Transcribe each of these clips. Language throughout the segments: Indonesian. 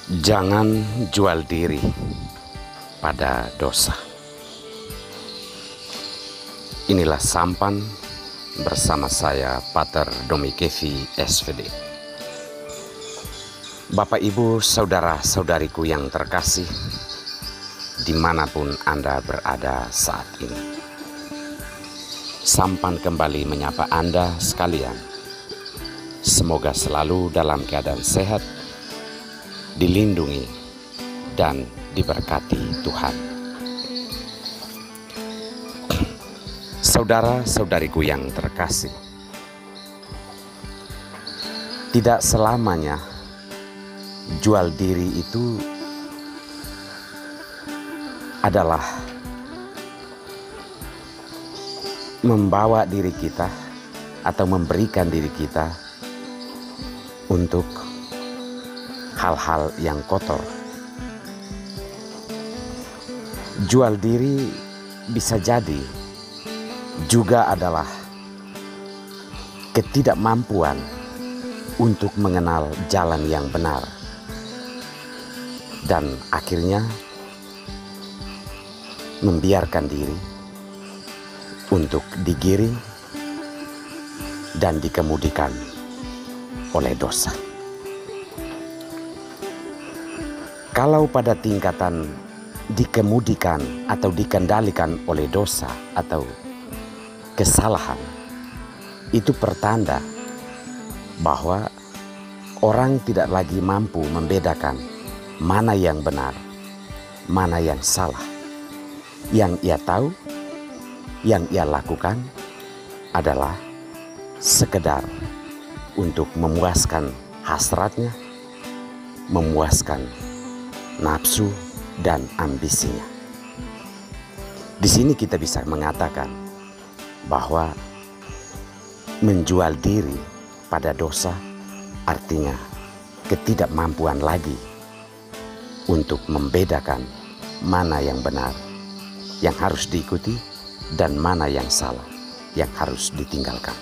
Jangan jual diri pada dosa. Inilah sampan bersama saya, Pater Domikevi SVD. Bapak, Ibu, saudara-saudariku yang terkasih, dimanapun Anda berada saat ini. Sampan kembali menyapa Anda sekalian. Semoga selalu dalam keadaan sehat, dilindungi dan diberkati Tuhan. Saudara-saudariku yang terkasih, tidak selamanya jual diri itu adalah membawa diri kita atau memberikan diri kita untuk hal-hal yang kotor. Jual diri bisa jadi juga adalah ketidakmampuan untuk mengenal jalan yang benar, dan akhirnya membiarkan diri untuk digiring dan dikemudikan oleh dosa. Kalau pada tingkatan dikemudikan atau dikendalikan oleh dosa atau kesalahan, itu pertanda bahwa orang tidak lagi mampu membedakan mana yang benar, mana yang salah. Yang ia tahu, yang ia lakukan adalah sekedar untuk memuaskan hasratnya, memuaskan nafsu dan ambisinya. Di sini kita bisa mengatakan bahwa menjual diri pada dosa artinya ketidakmampuan lagi untuk membedakan mana yang benar, yang harus diikuti, dan mana yang salah, yang harus ditinggalkan.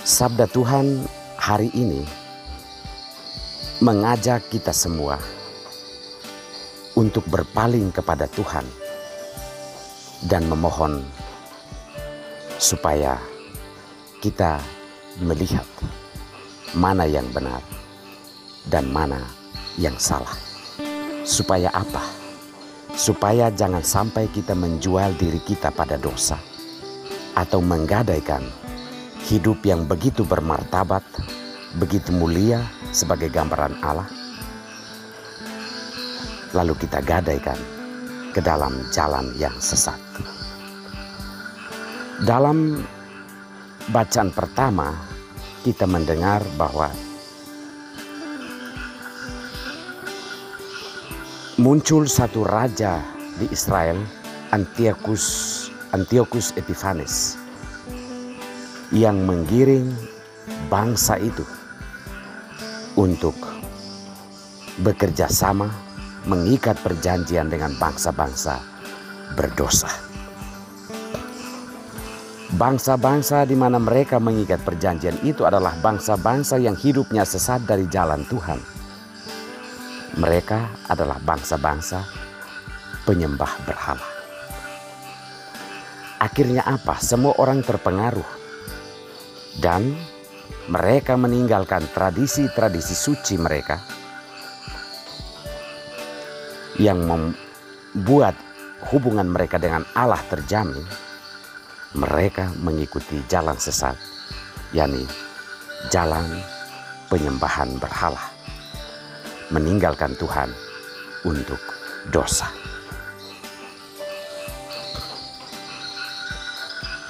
Sabda Tuhan hari ini mengajak kita semua untuk berpaling kepada Tuhan dan memohon supaya kita melihat mana yang benar dan mana yang salah. Supaya apa? Supaya jangan sampai kita menjual diri kita pada dosa atau menggadaikan hidup yang begitu bermartabat, begitu mulia sebagai gambaran Allah, lalu kita gadaikan ke dalam jalan yang sesat. Dalam bacaan pertama kita mendengar bahwa muncul satu raja di Israel, Antiochus Epiphanes, yang menggiring bangsa itu untuk bekerja sama, mengikat perjanjian dengan bangsa-bangsa berdosa. Bangsa-bangsa di mana mereka mengikat perjanjian itu adalah bangsa-bangsa yang hidupnya sesat dari jalan Tuhan. Mereka adalah bangsa-bangsa penyembah berhala. Akhirnya apa? Semua orang terpengaruh dan mereka meninggalkan tradisi-tradisi suci mereka yang membuat hubungan mereka dengan Allah terjamin. Mereka mengikuti jalan sesat, yakni jalan penyembahan berhala, meninggalkan Tuhan untuk dosa.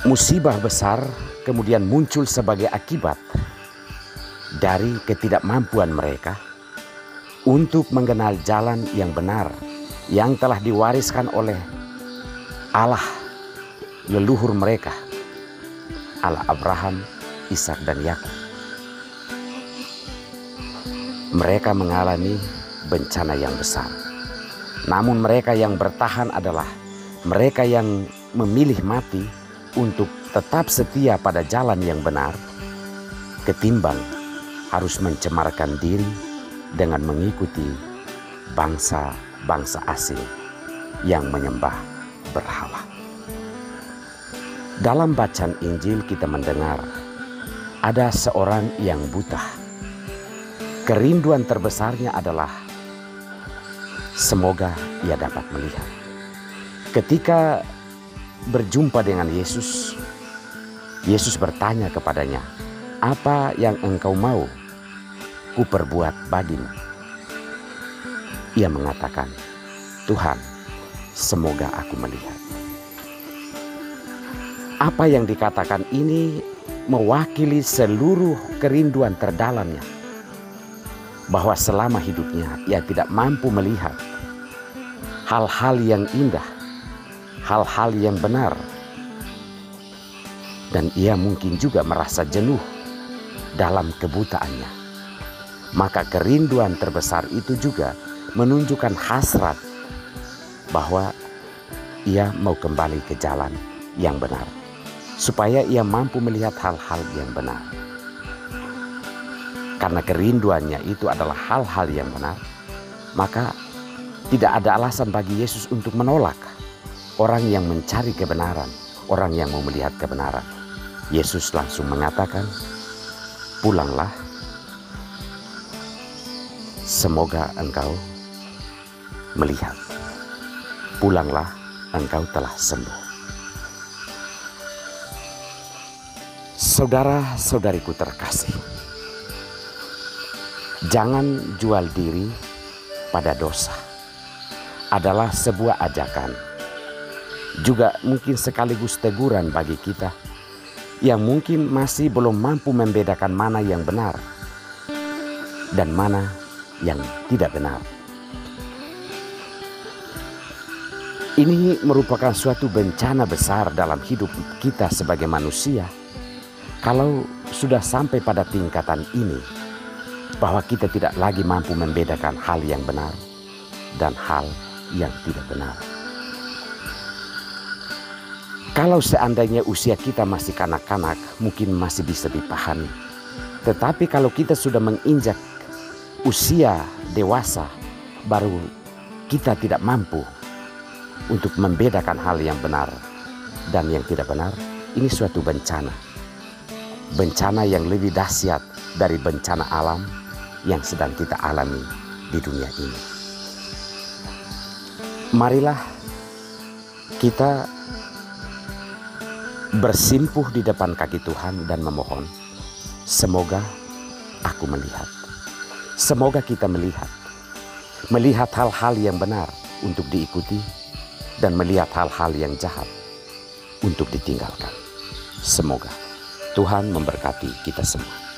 Musibah besar kemudian muncul sebagai akibat dari ketidakmampuan mereka untuk mengenal jalan yang benar yang telah diwariskan oleh Allah leluhur mereka, Allah Abraham, Ishak dan Yakub. Mereka mengalami bencana yang besar. Namun mereka yang bertahan adalah mereka yang memilih mati untuk tetap setia pada jalan yang benar, ketimbang harus mencemarkan diri dengan mengikuti bangsa-bangsa asing yang menyembah berhala. Dalam bacaan Injil kita mendengar ada seorang yang buta. Kerinduan terbesarnya adalah semoga ia dapat melihat. Ketika berjumpa dengan Yesus, Yesus bertanya kepadanya, "Apa yang engkau mau ku perbuat bagimu?" Ia mengatakan, "Tuhan, semoga aku melihat." Apa yang dikatakan ini mewakili seluruh kerinduan terdalamnya, bahwa selama hidupnya ia tidak mampu melihat hal-hal yang indah, hal-hal yang benar, dan ia mungkin juga merasa jenuh dalam kebutaannya. Maka kerinduan terbesar itu juga menunjukkan hasrat bahwa ia mau kembali ke jalan yang benar, supaya ia mampu melihat hal-hal yang benar. Karena kerinduannya itu adalah hal-hal yang benar, maka tidak ada alasan bagi Yesus untuk menolak orang yang mencari kebenaran, orang yang mau melihat kebenaran. Yesus langsung mengatakan, "Pulanglah, semoga engkau melihat. Pulanglah, engkau telah sembuh." Saudara-saudariku terkasih, jangan jual diri pada dosa adalah sebuah ajakan, juga mungkin sekaligus teguran bagi kita yang mungkin masih belum mampu membedakan mana yang benar dan mana yang tidak benar. Ini merupakan suatu bencana besar dalam hidup kita sebagai manusia kalau sudah sampai pada tingkatan ini, bahwa kita tidak lagi mampu membedakan hal yang benar dan hal yang tidak benar. Kalau seandainya usia kita masih kanak-kanak, mungkin masih bisa dipahami. Tetapi kalau kita sudah menginjak usia dewasa, baru kita tidak mampu untuk membedakan hal yang benar dan yang tidak benar. Ini suatu bencana. Bencana yang lebih dahsyat dari bencana alam yang sedang kita alami di dunia ini. Marilah kita bersimpuh di depan kaki Tuhan dan memohon, semoga aku melihat. Semoga kita melihat hal-hal yang benar untuk diikuti dan melihat hal-hal yang jahat untuk ditinggalkan. Semoga Tuhan memberkati kita semua.